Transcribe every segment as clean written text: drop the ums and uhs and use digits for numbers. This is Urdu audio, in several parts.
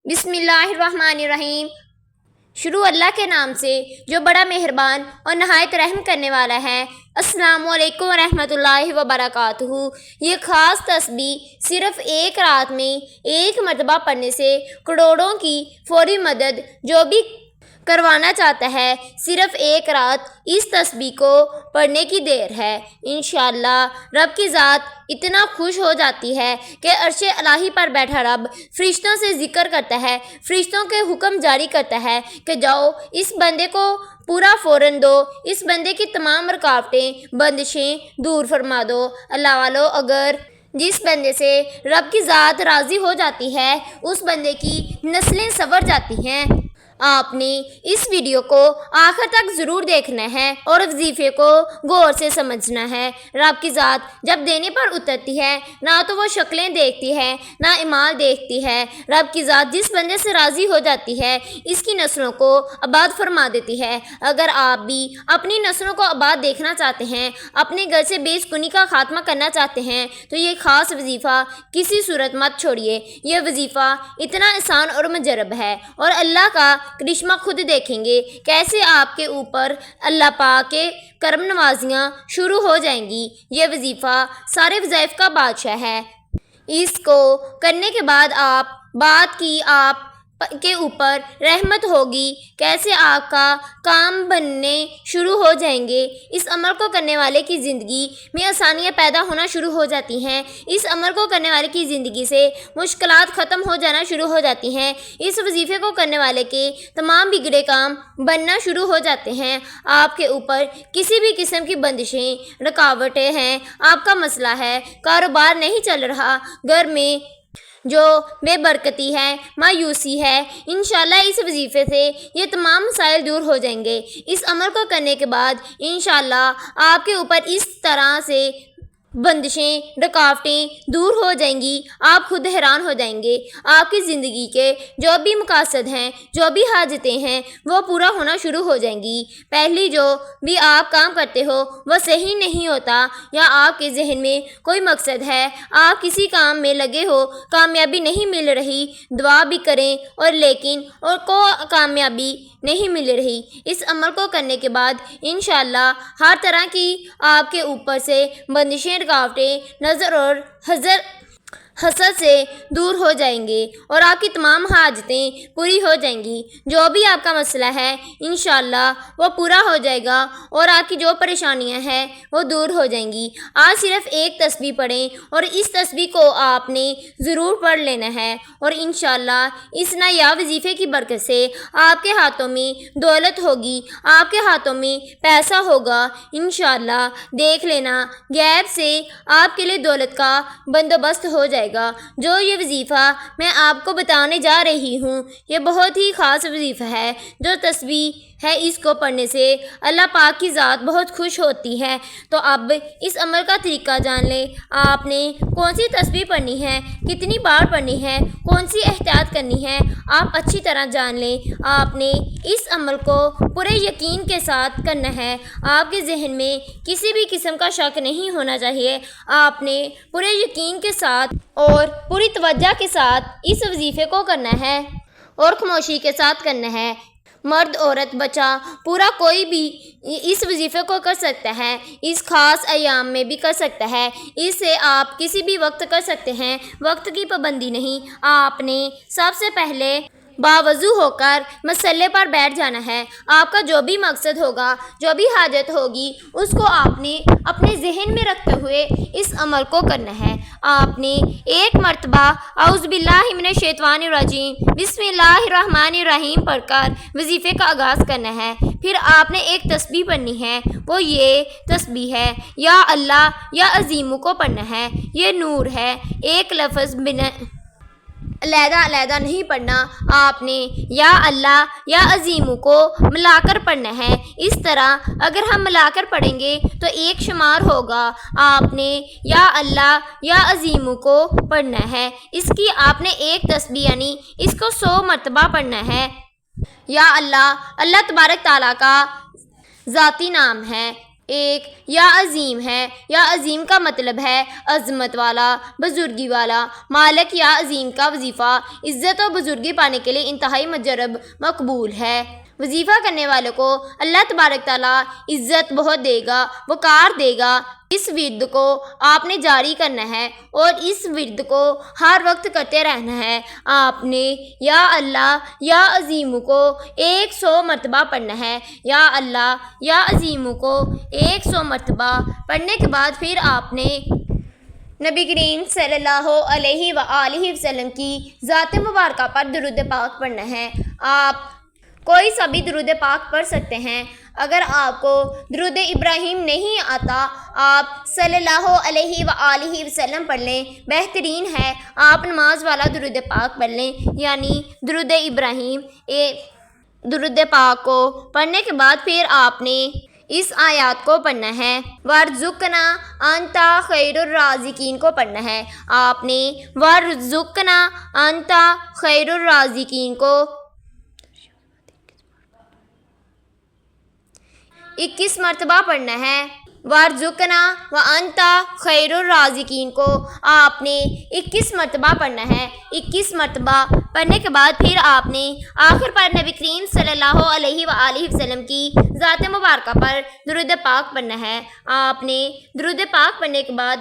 بسم اللہ الرحمن الرحیم۔ شروع اللہ کے نام سے جو بڑا مہربان اور نہایت رحم کرنے والا ہے۔ السلام علیکم ورحمۃ اللہ وبرکاتہ۔ یہ خاص تسبیح صرف ایک رات میں ایک مرتبہ پڑھنے سے کروڑوں کی فوری مدد جو بھی کروانا چاہتا ہے، صرف ایک رات اس تسبیح کو پڑھنے کی دیر ہے۔ انشاءاللہ رب کی ذات اتنا خوش ہو جاتی ہے کہ عرش الہی پر بیٹھا رب فرشتوں سے ذکر کرتا ہے، فرشتوں کے حکم جاری کرتا ہے کہ جاؤ اس بندے کو پورا فوراً دو، اس بندے کی تمام رکاوٹیں بندشیں دور فرما دو۔ اللہ والو، اگر جس بندے سے رب کی ذات راضی ہو جاتی ہے اس بندے کی نسلیں سنور جاتی ہیں۔ آپ نے اس ویڈیو کو آخر تک ضرور دیکھنا ہے اور وظیفے کو غور سے سمجھنا ہے۔ رب کی ذات جب دینے پر اترتی ہے نہ تو وہ شکلیں دیکھتی ہے نہ اعمال دیکھتی ہے۔ رب کی ذات جس بندے سے راضی ہو جاتی ہے اس کی نسلوں کو آباد فرما دیتی ہے۔ اگر آپ بھی اپنی نسلوں کو آباد دیکھنا چاہتے ہیں، اپنے گھر سے بے سکونی کا خاتمہ کرنا چاہتے ہیں تو یہ خاص وظیفہ کسی صورت مت چھوڑیے۔ یہ وظیفہ اتنا آسان اور مجرب ہے اور اللہ کا کرشمہ خود دیکھیں گے کیسے آپ کے اوپر اللہ پاک کے کرم نوازیاں شروع ہو جائیں گی۔ یہ وظیفہ سارے وظائف کا بادشاہ ہے۔ اس کو کرنے کے بعد بات کی آپ کے اوپر رحمت ہوگی، کیسے آپ کا کام بننے شروع ہو جائیں گے۔ اس عمل کو کرنے والے کی زندگی میں آسانیاں پیدا ہونا شروع ہو جاتی ہیں۔ اس عمل کو کرنے والے کی زندگی سے مشکلات ختم ہو جانا شروع ہو جاتی ہیں۔ اس وظیفے کو کرنے والے کے تمام بگڑے کام بننا شروع ہو جاتے ہیں۔ آپ کے اوپر کسی بھی قسم کی بندشیں رکاوٹیں ہیں، آپ کا مسئلہ ہے کاروبار نہیں چل رہا، گھر میں جو بے برکتی ہے، مایوسی ہے، انشاءاللہ اس وظیفے سے یہ تمام مسائل دور ہو جائیں گے۔ اس عمل کو کرنے کے بعد انشاءاللہ آپ کے اوپر اس طرح سے بندشیں رکاوٹیں دور ہو جائیں گی، آپ خود حیران ہو جائیں گے۔ آپ کی زندگی کے جو بھی مقاصد ہیں، جو بھی حاجتیں ہیں، وہ پورا ہونا شروع ہو جائیں گی۔ پہلی جو بھی آپ کام کرتے ہو وہ صحیح نہیں ہوتا یا آپ کے ذہن میں کوئی مقصد ہے، آپ کسی کام میں لگے ہو، کامیابی نہیں مل رہی، دعا بھی کریں لیکن کامیابی نہیں مل رہی۔ اس عمل کو کرنے کے بعد انشاءاللہ ہر طرح کی آپ کے اوپر سے بندشیں رکاوٹیں نظر اور حسد سے دور ہو جائیں گے اور آپ کی تمام حاجتیں پوری ہو جائیں گی۔ جو بھی آپ کا مسئلہ ہے انشاءاللہ وہ پورا ہو جائے گا اور آپ کی جو پریشانیاں ہیں وہ دور ہو جائیں گی۔ آج صرف ایک تسبیح پڑھیں اور اس تسبیح کو آپ نے ضرور پڑھ لینا ہے اور انشاءاللہ اس نایاب وظیفے کی برکت سے آپ کے ہاتھوں میں دولت ہوگی، آپ کے ہاتھوں میں پیسہ ہوگا۔ انشاءاللہ دیکھ لینا غیب سے آپ کے لیے دولت کا بندوبست ہو جائے گا۔ جو یہ وظیفہ میں آپ کو بتانے جا رہی ہوں یہ بہت ہی خاص وظیفہ ہے۔ جو تسبیح ہے اس کو پڑھنے سے اللہ پاک کی ذات بہت خوش ہوتی ہے۔ تو اب اس عمل کا طریقہ جان لیں۔ آپ نے کون سی تسبیح پڑھنی ہے، کتنی بار پڑھنی ہے، کون سی احتیاط کرنی ہے، آپ اچھی طرح جان لیں۔ آپ نے اس عمل کو پورے یقین کے ساتھ کرنا ہے، آپ کے ذہن میں کسی بھی قسم کا شک نہیں ہونا چاہیے۔ آپ نے پورے یقین کے ساتھ اور پوری توجہ کے ساتھ اس وظیفے کو کرنا ہے اور خاموشی کے ساتھ کرنا ہے۔ مرد، عورت، بچہ، پورا کوئی بھی اس وظیفے کو کر سکتا ہے، اس خاص ایام میں بھی کر سکتا ہے۔ اسے آپ کسی بھی وقت کر سکتے ہیں، وقت کی پابندی نہیں۔ آپ نے سب سے پہلے باوضو ہو کر مصلے پر بیٹھ جانا ہے۔ آپ کا جو بھی مقصد ہوگا، جو بھی حاجت ہوگی اس کو آپ نے اپنے ذہن میں رکھتے ہوئے اس عمل کو کرنا ہے۔ آپ نے ایک مرتبہ اعوذ باللہ من الشیطان الرجیم بسم اللہ الرحمن الرحیم پڑھ کر وظیفے کا آغاز کرنا ہے۔ پھر آپ نے ایک تسبیح پڑھنی ہے، وہ یہ تسبیح ہے یا اللہ یا عظیم کو پڑھنا ہے۔ یہ نور ہے، ایک لفظ علیحدہ نہیں پڑھنا، آپ نے یا اللہ یا عظیم کو ملا کر پڑھنا ہے۔ اس طرح اگر ہم ملا کر پڑھیں گے تو ایک شمار ہوگا۔ آپ نے یا اللہ یا عظیم کو پڑھنا ہے۔ اس کی آپ نے ایک تسبیح یعنی اس کو 100 مرتبہ پڑھنا ہے۔ یا اللہ، اللہ تبارک تعالیٰ کا ذاتی نام ہے۔ ایک یا عظیم ہے۔ یا عظیم کا مطلب ہے عظمت والا، بزرگی والا۔ مالک یا عظیم کا وظیفہ عزت و بزرگی پانے کے لیے انتہائی مجرب مقبول ہے۔ وظیفہ کرنے والوں کو اللہ تبارک تعالیٰ عزت بہت دے گا، وقار دے گا۔ اس ورد کو آپ نے جاری کرنا ہے اور اس ورد کو ہر وقت کرتے رہنا ہے۔ آپ نے یا اللہ یا عظیم کو 100 مرتبہ پڑھنا ہے۔ یا اللہ یا عظیم کو 100 مرتبہ پڑھنے کے بعد پھر آپ نے نبی کریم صلی اللہ علیہ وآلہ وسلم کی ذات مبارکہ پر درود پاک پڑھنا ہے۔ آپ کوئی سا بھی درود پاک پڑھ سکتے ہیں۔ اگر آپ کو درود ابراہیم نہیں آتا، آپ صلی اللہ علیہ وآلہ وسلم پڑھ لیں، بہترین ہے۔ آپ نماز والا درود پاک پڑھ لیں، یعنی درود ابراہیم۔ درود پاک کو پڑھنے کے بعد پھر آپ نے اس آیات کو پڑھنا ہے، وَارْزُقْنَا أَنْتَ خَيْرُ الرَّازِقِينَ کو پڑھنا ہے۔ آپ نے وَارْزُقْنَا أَنْتَ خَيْرُ الرَّازِقِينَ کو 21 مرتبہ پڑھنا ہے۔ وَارْزُقْنَا وَأَنْتَ خَيْرُ الرَّازِقِينَ کو آپ نے 21 مرتبہ پڑھنا ہے۔ 21 مرتبہ پڑھنے کے بعد پھر آپ نے آخر پر نبی کریم صلی اللہ علیہ وآلہ وسلم کی ذات مبارکہ پر درود پاک پڑھنا ہے۔ آپ نے درود پاک پڑھنے کے بعد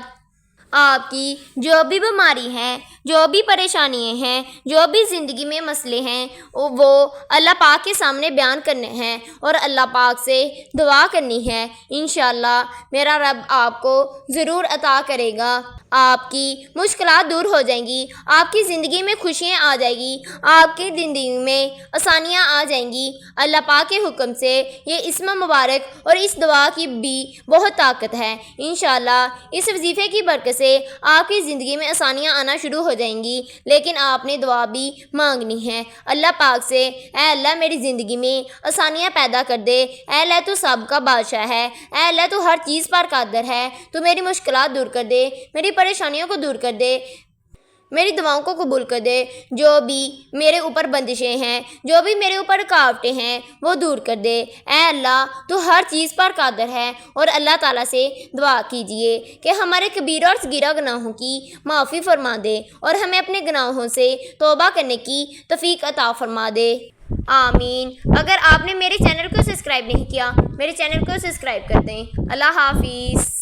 آپ کی جو بھی بیماری ہے، جو بھی پریشانیاں ہیں، جو بھی زندگی میں مسئلے ہیں، وہ اللہ پاک کے سامنے بیان کرنے ہیں اور اللہ پاک سے دعا کرنی ہے۔ انشاءاللہ میرا رب آپ کو ضرور عطا کرے گا۔ آپ کی مشکلات دور ہو جائیں گی، آپ کی زندگی میں خوشیاں آ جائیں گی، آپ کی زندگی میں آسانیاں آ جائیں گی اللہ پاک کے حکم سے۔ یہ اسم مبارک اور اس دعا کی بھی بہت طاقت ہے۔ انشاءاللہ اس وظیفے کی برکت سے آپ کی زندگی میں آسانیاں آنا شروع ہو جائیں گی، لیکن آپ نے دعا بھی مانگنی ہے اللہ پاک سے۔ اے اللہ میری زندگی میں آسانیاں پیدا کر دے، اے اللہ تو سب کا بادشاہ ہے، اے اللہ تو ہر چیز پر قادر ہے، تو میری مشکلات دور کر دے، میری پریشانیوں کو دور کر دے، میری دعاؤں کو قبول کر دے۔ جو بھی میرے اوپر بندشیں ہیں، جو بھی میرے اوپر رکاوٹیں ہیں، وہ دور کر دے۔ اے اللہ تو ہر چیز پر قادر ہے۔ اور اللہ تعالیٰ سے دعا کیجئے کہ ہمارے کبیرہ اور صغیرہ گناہوں کی معافی فرما دے اور ہمیں اپنے گناہوں سے توبہ کرنے کی توفیق عطا فرما دے، آمین۔ اگر آپ نے میرے چینل کو سبسکرائب نہیں کیا، میرے چینل کو سبسکرائب کر دیں۔ اللہ حافظ۔